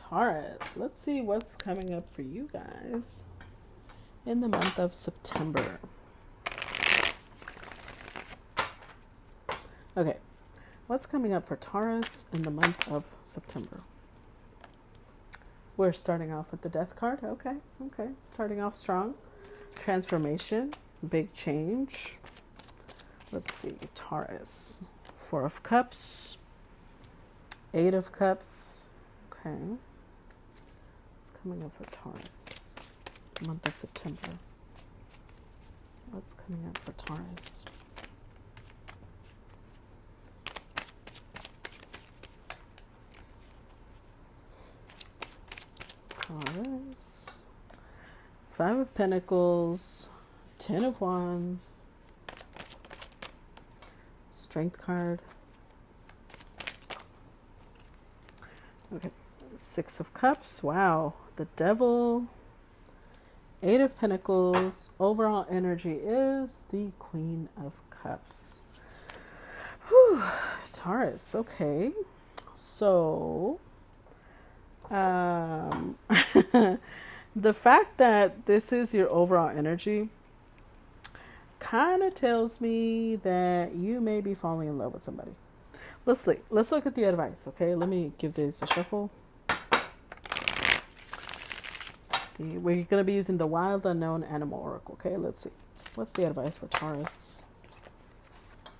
Taurus. Let's see what's coming up for you guys in the month of September. Okay, what's coming up for Taurus in the month of September? We're starting off with the Death card. Okay. Starting off strong. Transformation, big change. Let's see, Taurus. 4 of Cups, 8 of Cups. Okay. What's coming up for Taurus? Month of September. What's coming up for Taurus? Taurus. 5 of Pentacles, 10 of Wands, Strength card. Okay, 6 of Cups. Wow, the Devil. 8 of Pentacles. Overall energy is the Queen of Cups. Whew, Taurus. Okay, so the fact that this is your overall energy kind of tells me that you may be falling in love with somebody. Let's look at the advice, okay? Let me give this a shuffle. We're going to be using the Wild Unknown Animal Oracle, okay? Let's see. What's the advice for Taurus?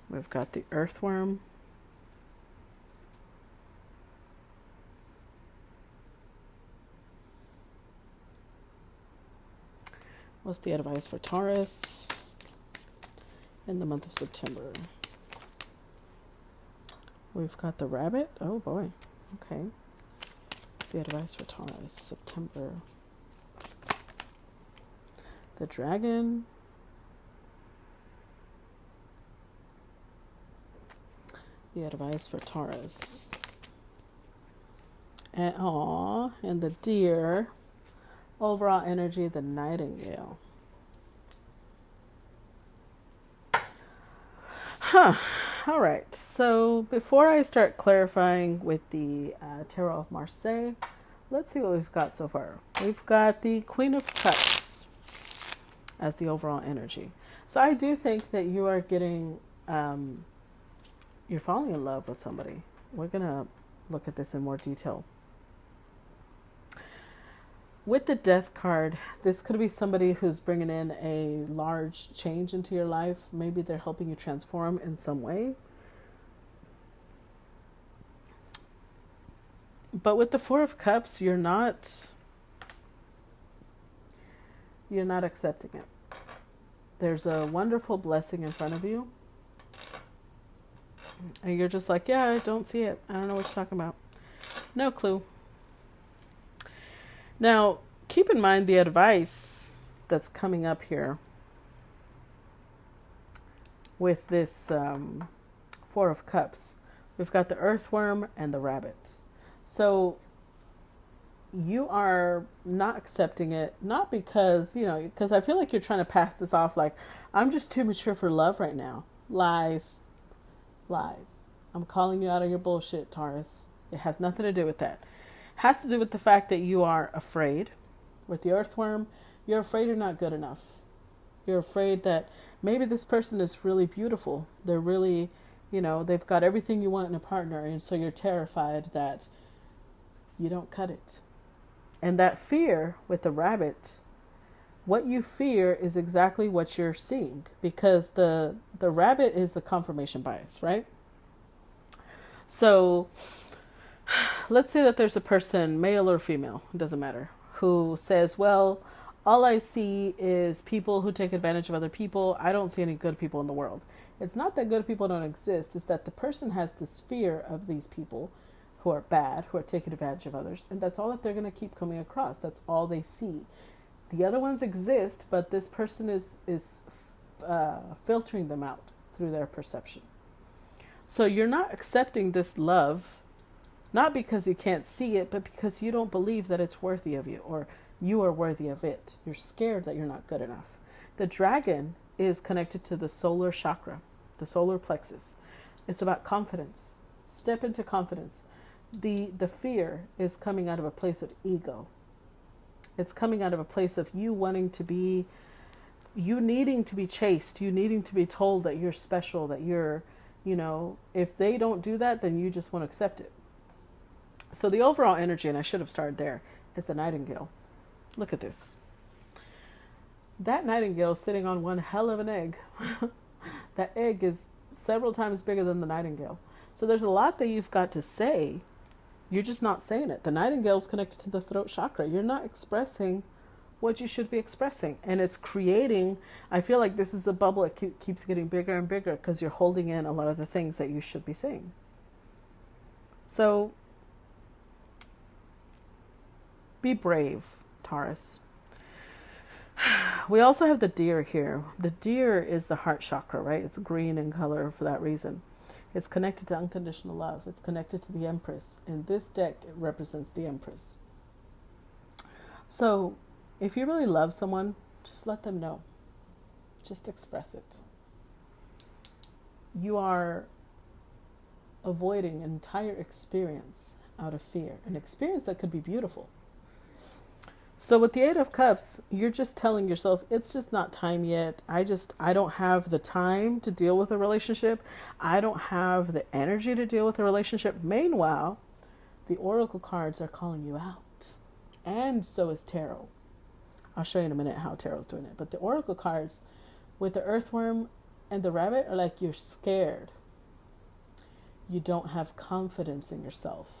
We've got the Earthworm. What's the advice for Taurus in the month of September? We've got the Rabbit. Oh boy. Okay. What's the advice for Taurus, September? The Dragon. The advice for Taurus. And the Deer. Overall energy, the Nightingale. All right. So before I start clarifying with the Tarot of Marseille, let's see what we've got so far. We've got the Queen of Cups as the overall energy. So I do think that you are getting, you're falling in love with somebody. We're going to look at this in more detail. With the Death card, this could be somebody who's bringing in a large change into your life. Maybe they're helping you transform in some way. But with the 4 of Cups, you're not accepting it. There's a wonderful blessing in front of you. And you're just like, yeah, I don't see it. I don't know what you're talking about. No clue. Now, keep in mind the advice that's coming up here with this 4 of Cups. We've got the Earthworm and the Rabbit. So you are not accepting it, not because, because I feel like you're trying to pass this off like, I'm just too mature for love right now. Lies. I'm calling you out on your bullshit, Taurus. It has nothing to do with that. Has to do with the fact that you are afraid. With the Earthworm, you're afraid you're not good enough. You're afraid that maybe this person is really beautiful. They're really, they've got everything you want in a partner. And so you're terrified that you don't cut it. And that fear with the Rabbit, what you fear is exactly what you're seeing. Because the Rabbit is the confirmation bias, right? So let's say that there's a person, male or female, it doesn't matter, who says, well, all I see is people who take advantage of other people. I don't see any good people in the world. It's not that good people don't exist. It's that the person has this fear of these people who are bad, who are taking advantage of others. And that's all that they're going to keep coming across. That's all they see. The other ones exist, but this person is filtering them out through their perception. So you're not accepting this love, not because you can't see it, but because you don't believe that it's worthy of you or you are worthy of it. You're scared that you're not good enough. The Dragon is connected to the solar chakra, the solar plexus. It's about confidence. Step into confidence. the fear is coming out of a place of ego. It's coming out of a place of you wanting to be, you needing to be chased, you needing to be told that you're special, that you're, you know, if they don't do that, then you just won't accept it. So the overall energy, and I should have started there, is the nightingale. Look at this. That nightingale is sitting on one hell of an egg. That egg is several times bigger than the nightingale. So there's a lot that you've got to say. You're just not saying it. The nightingale is connected to the throat chakra. You're not expressing what you should be expressing. And it's creating, I feel like this is a bubble. It keeps getting bigger and bigger because you're holding in a lot of the things that you should be saying. So be brave, Taurus. We also have the deer here. The deer is the heart chakra, right? It's green in color for that reason. It's connected to unconditional love. It's connected to the Empress. In this deck, it represents the Empress. So if you really love someone, just let them know. Just express it. You are avoiding an entire experience out of fear, an experience that could be beautiful. So with the Eight of Cups, you're just telling yourself, it's just not time yet. I don't have the time to deal with a relationship. I don't have the energy to deal with a relationship. Meanwhile, the Oracle cards are calling you out. And so is Tarot. I'll show you in a minute how Tarot's doing it. But the Oracle cards with the Earthworm and the Rabbit are like you're scared. You don't have confidence in yourself.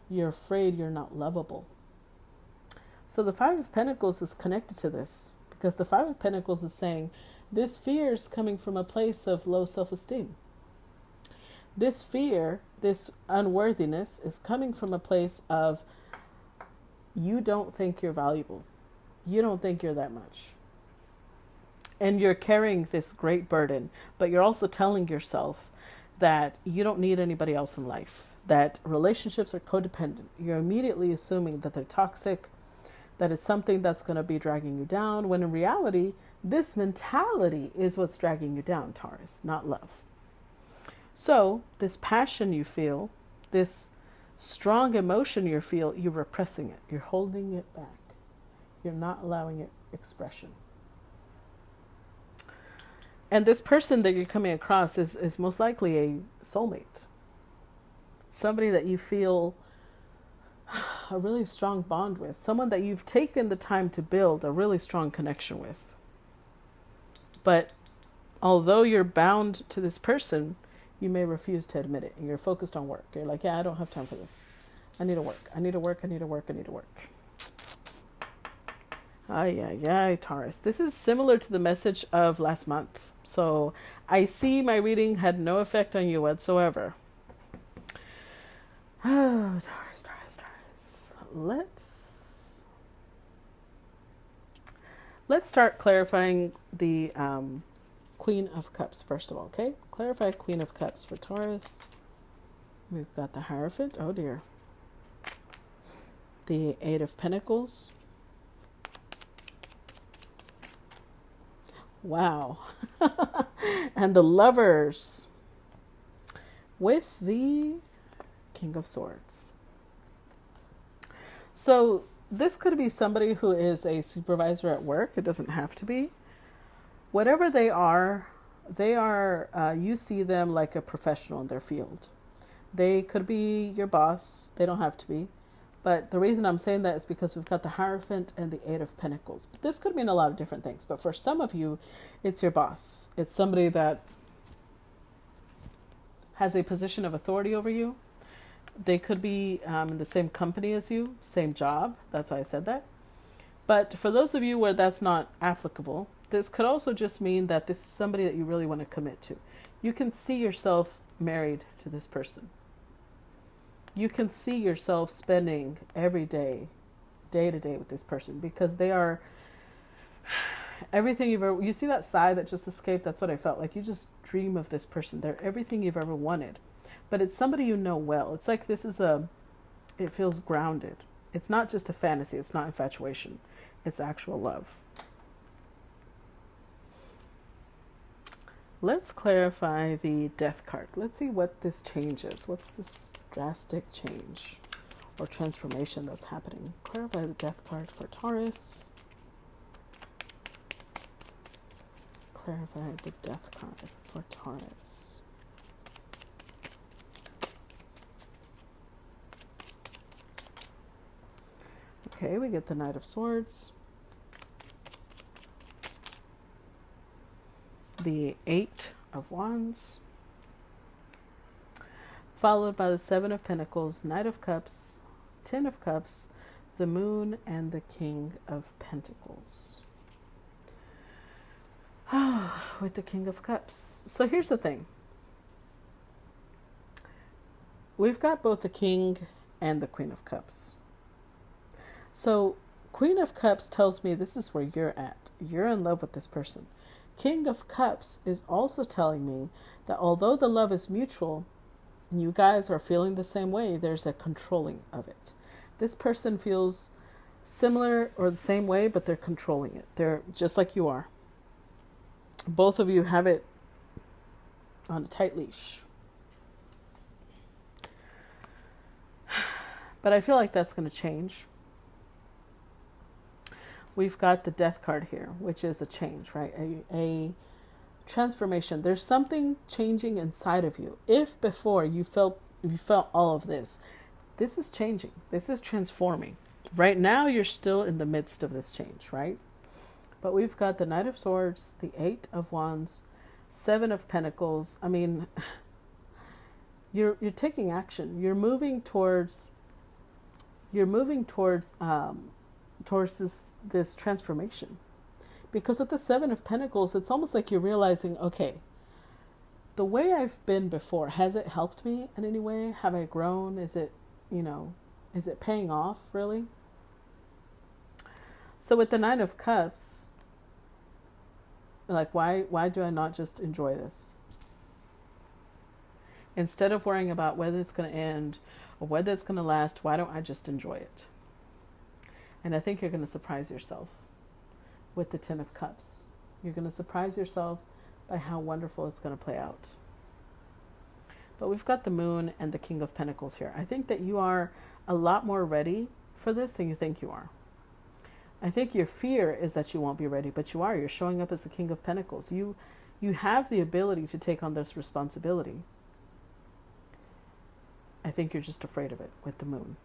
You're afraid you're not lovable. So the Five of Pentacles is connected to this because the Five of Pentacles is saying this fear is coming from a place of low self-esteem. This fear, this unworthiness is coming from a place of you don't think you're valuable. You don't think you're that much. And you're carrying this great burden, but you're also telling yourself that you don't need anybody else in life, that relationships are codependent. You're immediately assuming that they're toxic, that it's something that's going to be dragging you down, when in reality, this mentality is what's dragging you down, Taurus, not love. So this passion you feel, this strong emotion you feel, you're repressing it. You're holding it back. You're not allowing it expression. And this person that you're coming across is most likely a soulmate. Somebody that you feel a really strong bond with. Someone that you've taken the time to build a really strong connection with. But although you're bound to this person, you may refuse to admit it. And you're focused on work. You're like, yeah, I don't have time for this. I need to work. I need to work. I need to work. I need to work. Ay, Taurus. This is similar to the message of last month. So I see my reading had no effect on you whatsoever. Oh, Taurus. Let's start clarifying the Queen of Cups first of all, okay? Clarify Queen of Cups for Taurus. We've got the Hierophant. Oh dear. The Eight of Pentacles. Wow. And the Lovers with the King of Swords. So this could be somebody who is a supervisor at work. It doesn't have to be. Whatever they are, you see them like a professional in their field. They could be your boss. They don't have to be. But the reason I'm saying that is because we've got the Hierophant and the Eight of Pentacles. But this could mean a lot of different things. But for some of you, it's your boss. It's somebody that has a position of authority over you. They could be in the same company as you, same job. That's why I said that. But for those of you where that's not applicable, this could also just mean that this is somebody that you really want to commit to. You can see yourself married to this person. You can see yourself spending every day, day to day with this person because they are everything you've ever, you see that sigh that just escaped? That's what I felt like. You just dream of this person. They're everything you've ever wanted. But it's somebody you know well. It's like it feels grounded. It's not just a fantasy. It's not infatuation. It's actual love. Let's clarify the death card. Let's see what this changes. What's this drastic change or transformation that's happening? Clarify the death card for Taurus. Clarify the death card for Taurus. Okay, we get the Knight of Swords. The Eight of Wands. Followed by the Seven of Pentacles, Knight of Cups, Ten of Cups, the Moon, and the King of Pentacles. With the King of Cups. So here's the thing. We've got both the King and the Queen of Cups. So Queen of Cups tells me this is where you're at. You're in love with this person. King of Cups is also telling me that although the love is mutual, and you guys are feeling the same way, there's a controlling of it. This person feels similar or the same way, but they're controlling it. They're just like you are. Both of you have it on a tight leash. But I feel like that's going to change. We've got the Death card here, which is a change, right? A transformation. There's something changing inside of you. If before you felt all of this, this is changing. This is transforming. Right now, you're still in the midst of this change, right? But we've got the Knight of Swords, the Eight of Wands, Seven of Pentacles. I mean, you're taking action. You're moving towards this transformation. Because with the Seven of Pentacles, it's almost like you're realizing, okay, the way I've been before, has it helped me in any way? Have I grown? Is it paying off really? So with the Nine of Cups, like why do I not just enjoy this? Instead of worrying about whether it's going to end or whether it's going to last, why don't I just enjoy it? And I think you're going to surprise yourself with the Ten of Cups. You're going to surprise yourself by how wonderful it's going to play out. But we've got the Moon and the King of Pentacles here. I think that you are a lot more ready for this than you think you are. I think your fear is that you won't be ready, but you are. You're showing up as the King of Pentacles. You have the ability to take on this responsibility. I think you're just afraid of it with the Moon.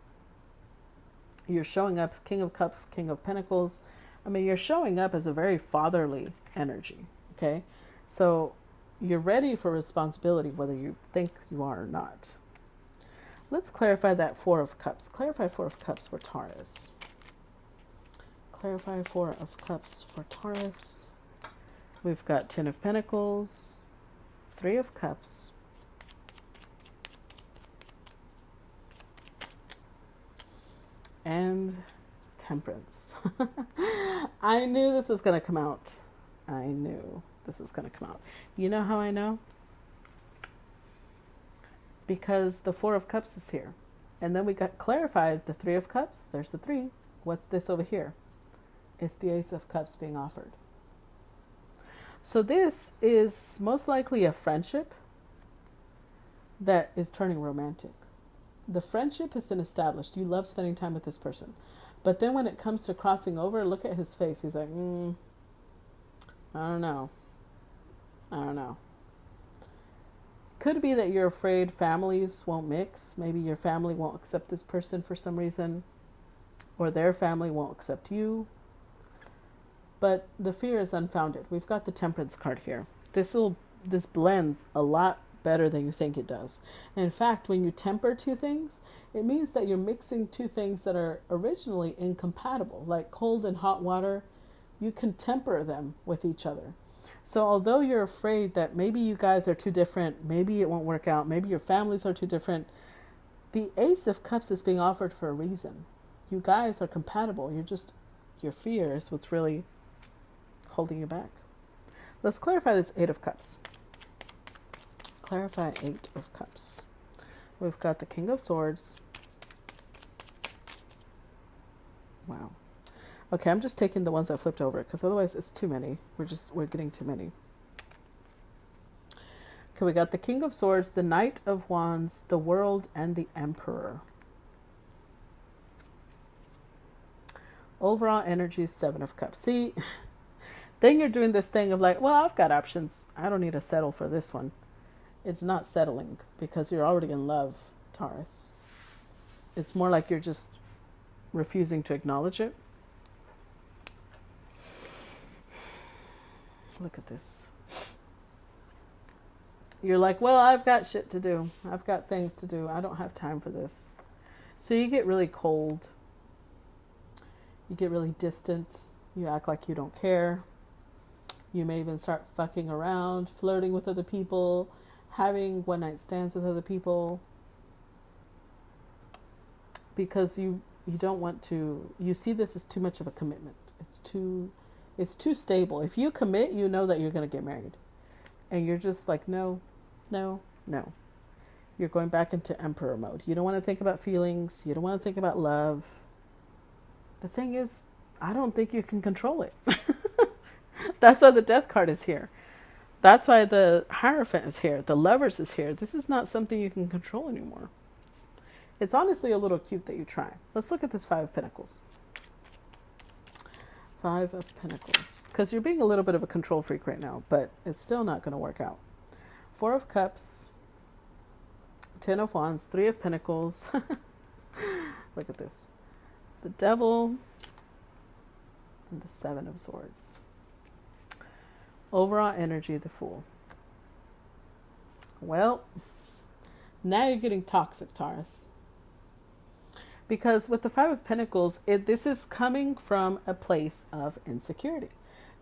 You're showing up as King of Cups, King of Pentacles. I mean, you're showing up as a very fatherly energy, okay? So you're ready for responsibility, whether you think you are or not. Let's clarify that Four of Cups. Clarify Four of Cups for Taurus. Clarify Four of Cups for Taurus. We've got Ten of Pentacles, Three of Cups, and Temperance. I knew this was going to come out. I knew this was going to come out. You know how I know? Because the Four of Cups is here. And then we got clarified the Three of Cups. There's the three. What's this over here? It's the Ace of Cups being offered. So this is most likely a friendship that is turning romantic. The friendship has been established. You love spending time with this person. But then when it comes to crossing over, look at his face. He's like, I don't know. Could be that you're afraid families won't mix. Maybe your family won't accept this person for some reason. Or their family won't accept you. But the fear is unfounded. We've got the Temperance card here. This blends a lot better than you think it does. And in fact, when you temper two things, it means that you're mixing two things that are originally incompatible, like cold and hot water. You can temper them with each other. So although you're afraid that maybe you guys are too different, maybe it won't work out, maybe your families are too different, the Ace of Cups is being offered for a reason. You guys are compatible. Your fear is what's really holding you back. Let's clarify this Eight of Cups. Clarify Eight of Cups. We've got the King of Swords. Wow. Okay, I'm just taking the ones that flipped over because otherwise it's too many. We're getting too many. Okay, we got the King of Swords, the Knight of Wands, the World, and the Emperor. Overall energy is Seven of Cups. See, then you're doing this thing of like, well, I've got options. I don't need to settle for this one. It's not settling because you're already in love, Taurus. It's more like you're just refusing to acknowledge it. Look at this. You're like, well, I've got shit to do. I've got things to do. I don't have time for this. So you get really cold. You get really distant. You act like you don't care. You may even start fucking around, flirting with other people, having one-night stands with other people. Because you don't want to, you see this as too much of a commitment. It's too stable. If you commit, you know that you're going to get married. And you're just like, no. You're going back into emperor mode. You don't want to think about feelings. You don't want to think about love. The thing is, I don't think you can control it. That's why the Death card is here. That's why the Hierophant is here. The Lovers is here. This is not something you can control anymore. It's honestly a little cute that you try. Let's look at this Five of Pentacles. Five of Pentacles. Because you're being a little bit of a control freak right now, but it's still not going to work out. Four of Cups. Ten of Wands. Three of Pentacles. Look at this. The Devil. And the Seven of Swords. Overall energy, the Fool. Well, now you're getting toxic, Taurus. Because with the Five of Pentacles, this is coming from a place of insecurity.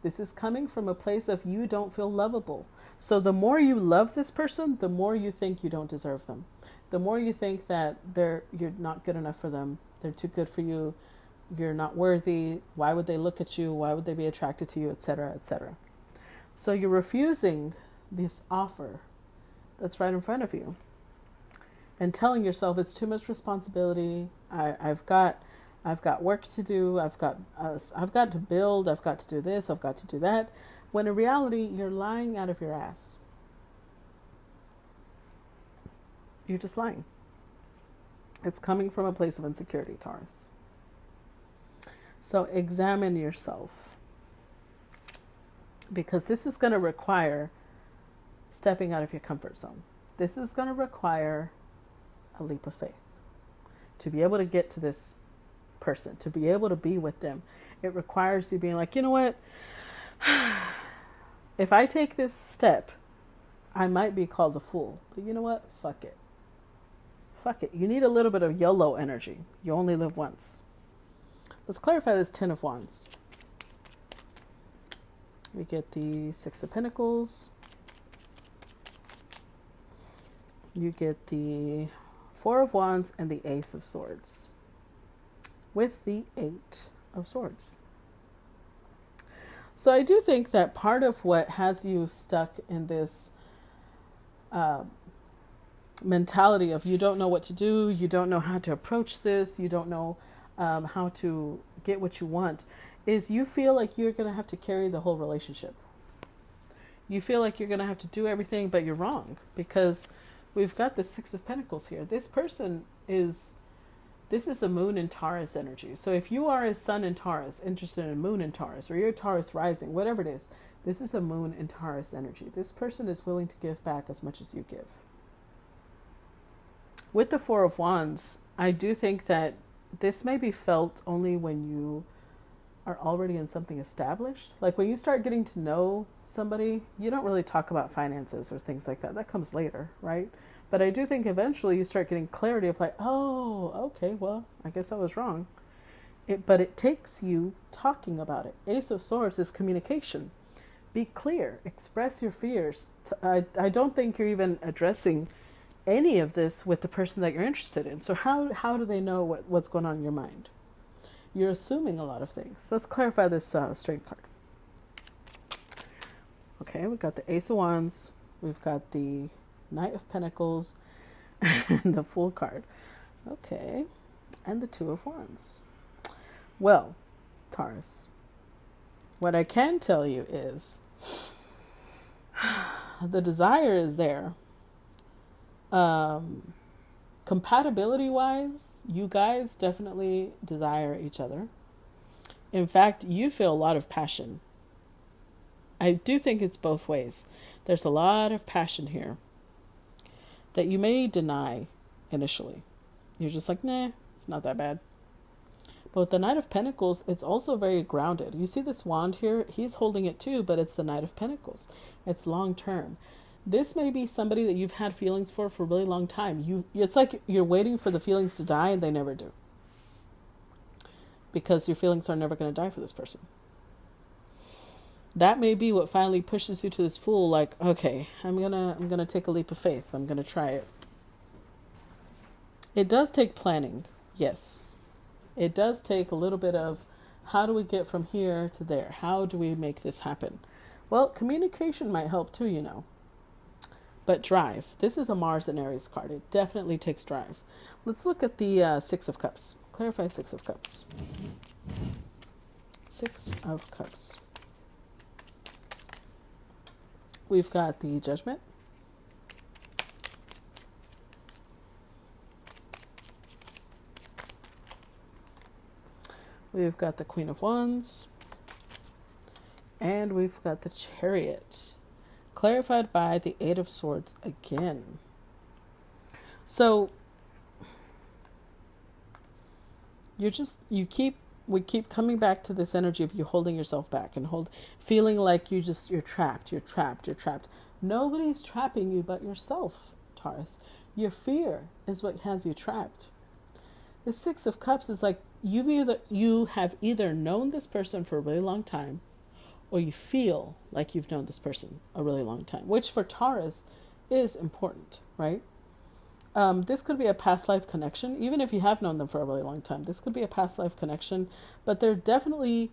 This is coming from a place of you don't feel lovable. So the more you love this person, the more you think you don't deserve them. The more you think that you're not good enough for them. They're too good for you. You're not worthy. Why would they look at you? Why would they be attracted to you, etc., etc. So you're refusing this offer that's right in front of you. And telling yourself it's too much responsibility. I've got work to do. I've got to build. I've got to do this. I've got to do that. When in reality, you're lying out of your ass. You're just lying. It's coming from a place of insecurity, Taurus. So examine yourself. Because this is going to require stepping out of your comfort zone. This is going to require a leap of faith. To be able to get to this person, to be able to be with them, it requires you being like, you know what? If I take this step, I might be called a fool. But you know what? Fuck it. Fuck it. You need a little bit of YOLO energy. You only live once. Let's clarify this Ten of Wands. We get the Six of Pentacles. You get the Four of Wands and the Ace of Swords. With the Eight of Swords. So I do think that part of what has you stuck in this mentality of you don't know what to do, you don't know how to approach this, you don't know how to get what you want, is you feel like you're going to have to carry the whole relationship. You feel like you're going to have to do everything, but you're wrong. Because we've got the Six of Pentacles here. This is a moon in Taurus energy. So if you are a sun in Taurus, interested in a moon in Taurus, or you're a Taurus rising, whatever it is, this is a moon in Taurus energy. This person is willing to give back as much as you give. With the Four of Wands, I do think that this may be felt only when you are already in something established. Like when you start getting to know somebody, you don't really talk about finances or things like that. That comes later, right? But I do think eventually you start getting clarity of like, oh, okay, well, I guess I was wrong. But it takes you talking about it. Ace of Swords is communication. Be clear. Express your fears. I don't think you're even addressing any of this with the person that you're interested in. So how do they know what's going on in your mind? You're assuming a lot of things. Let's clarify this strength card. Okay, we've got the Ace of Wands. We've got the Knight of Pentacles and the Fool card. Okay, and the Two of Wands. Well, Taurus, what I can tell you is the desire is there. Compatibility wise, you guys definitely desire each other. In fact, you feel a lot of passion. I do think it's both ways. There's a lot of passion here that you may deny initially. You're just like, nah, it's not that bad. But with the Knight of Pentacles, it's also very grounded. You see this wand here? He's holding it too, but it's the Knight of Pentacles. It's long term. This may be somebody that you've had feelings for a really long time. It's like you're waiting for the feelings to die and they never do. Because your feelings are never going to die for this person. That may be what finally pushes you to this fool, like, okay, I'm gonna take a leap of faith. I'm gonna try it. It does take planning, yes. It does take a little bit of, how do we get from here to there? How do we make this happen? Well, communication might help too, you know. But drive. This is a Mars and Aries card. It definitely takes drive. Let's look at the Six of Cups. Clarify Six of Cups. Six of Cups. We've got the Judgment. We've got the Queen of Wands. And we've got the Chariot. Clarified by the Eight of Swords again. So we keep coming back to this energy of you holding yourself back and feeling like you're trapped. Nobody's trapping you but yourself, Taurus. Your fear is what has you trapped. The Six of Cups is like you have either known this person for a really long time, or you feel like you've known this person a really long time, which for Taurus is important, right? This could be a past life connection, even if you have known them for a really long time. This could be a past life connection, but they're definitely,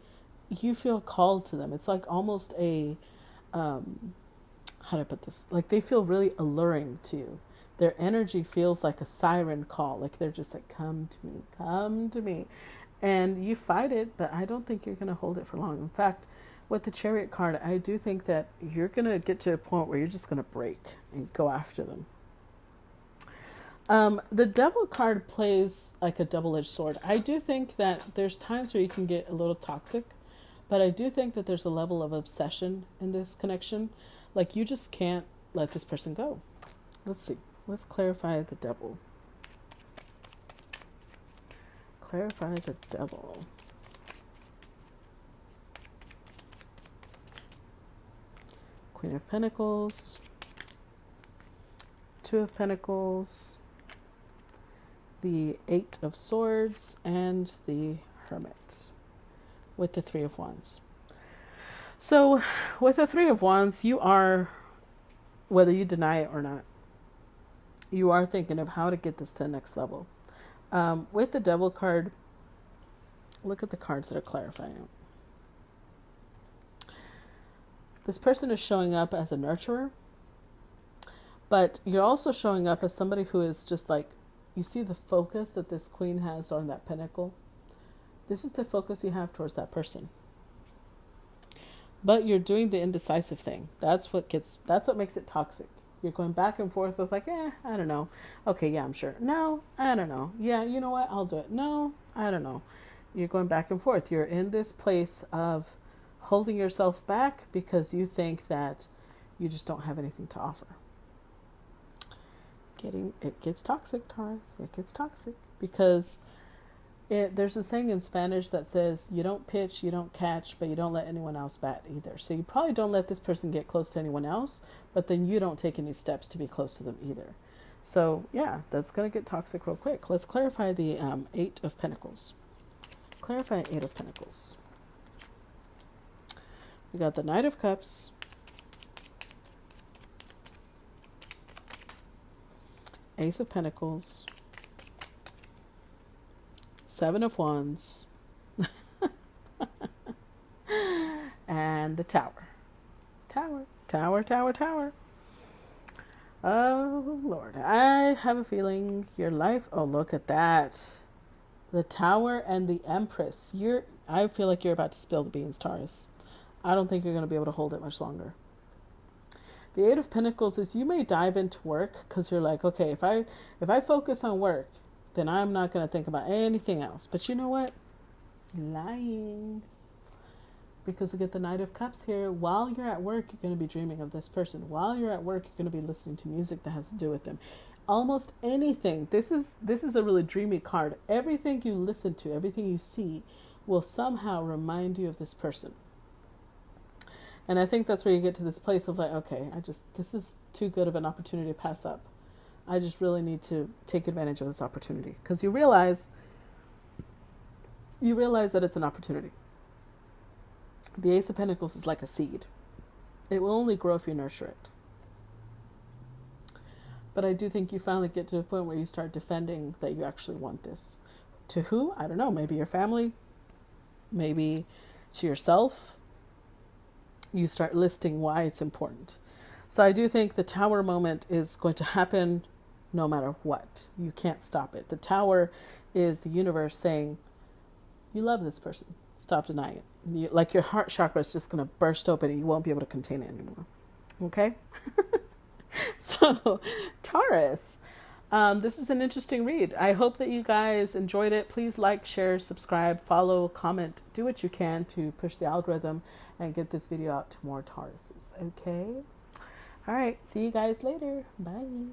you feel called to them. It's like almost a, how do I put this? Like they feel really alluring to you. Their energy feels like a siren call. Like they're just like, come to me, come to me. And you fight it, but I don't think you're going to hold it for long. In fact, with the Chariot card, I do think that you're going to get to a point where you're just going to break and go after them. The Devil card plays like a double-edged sword. I do think that there's times where you can get a little toxic, but I do think that there's a level of obsession in this connection. Like you just can't let this person go. Let's see. Let's clarify the Devil. Clarify the Devil. Queen of Pentacles. Two of Pentacles. The Eight of Swords and the Hermit with the Three of Wands. So with the Three of Wands, you are, whether you deny it or not, you are thinking of how to get this to the next level. With the Devil card, look at the cards that are clarifying it. This person is showing up as a nurturer, but you're also showing up as somebody who is just like, you see the focus that this queen has on that pentacle? This is the focus you have towards that person. But you're doing the indecisive thing. That's what makes it toxic. You're going back and forth with like, I don't know. Okay, yeah, I'm sure. No, I don't know. Yeah, you know what? I'll do it. No, I don't know. You're going back and forth. You're in this place of holding yourself back because you think that you just don't have anything to offer. It gets toxic, Taurus. It gets toxic because there's a saying in Spanish that says you don't pitch, you don't catch, but you don't let anyone else bat either. So you probably don't let this person get close to anyone else, but then you don't take any steps to be close to them either. So yeah, that's going to get toxic real quick. Let's clarify the Eight of Pentacles. Clarify Eight of Pentacles. We got the Knight of Cups. Ace of Pentacles, Seven of Wands, and the Tower. Tower. Oh, Lord. I have a feeling your life... Oh, look at that. The Tower and the Empress. I feel like you're about to spill the beans, Taurus. I don't think you're going to be able to hold it much longer. The Eight of Pentacles is you may dive into work because you're like, okay, if I focus on work, then I'm not going to think about anything else. But you know what? Lying. Because you get the Knight of Cups here. While you're at work, you're going to be dreaming of this person. While you're at work, you're going to be listening to music that has to do with them. Almost anything. This is a really dreamy card. Everything you listen to, everything you see will somehow remind you of this person. And I think that's where you get to this place of like, okay, this is too good of an opportunity to pass up. I just really need to take advantage of this opportunity. Because you realize that it's an opportunity. The Ace of Pentacles is like a seed. It will only grow if you nurture it. But I do think you finally get to a point where you start defending that you actually want this. To who? I don't know. Maybe your family. Maybe to yourself. You start listing why it's important. So I do think the Tower moment is going to happen no matter what. You can't stop it. The Tower is the universe saying, you love this person. Stop denying it. Like your heart chakra is just going to burst open and you won't be able to contain it anymore. Okay? So, Taurus, this is an interesting read. I hope that you guys enjoyed it. Please like, share, subscribe, follow, comment. Do what you can to push the algorithm and get this video out to more Tauruses. Okay? All right. See you guys later. Bye.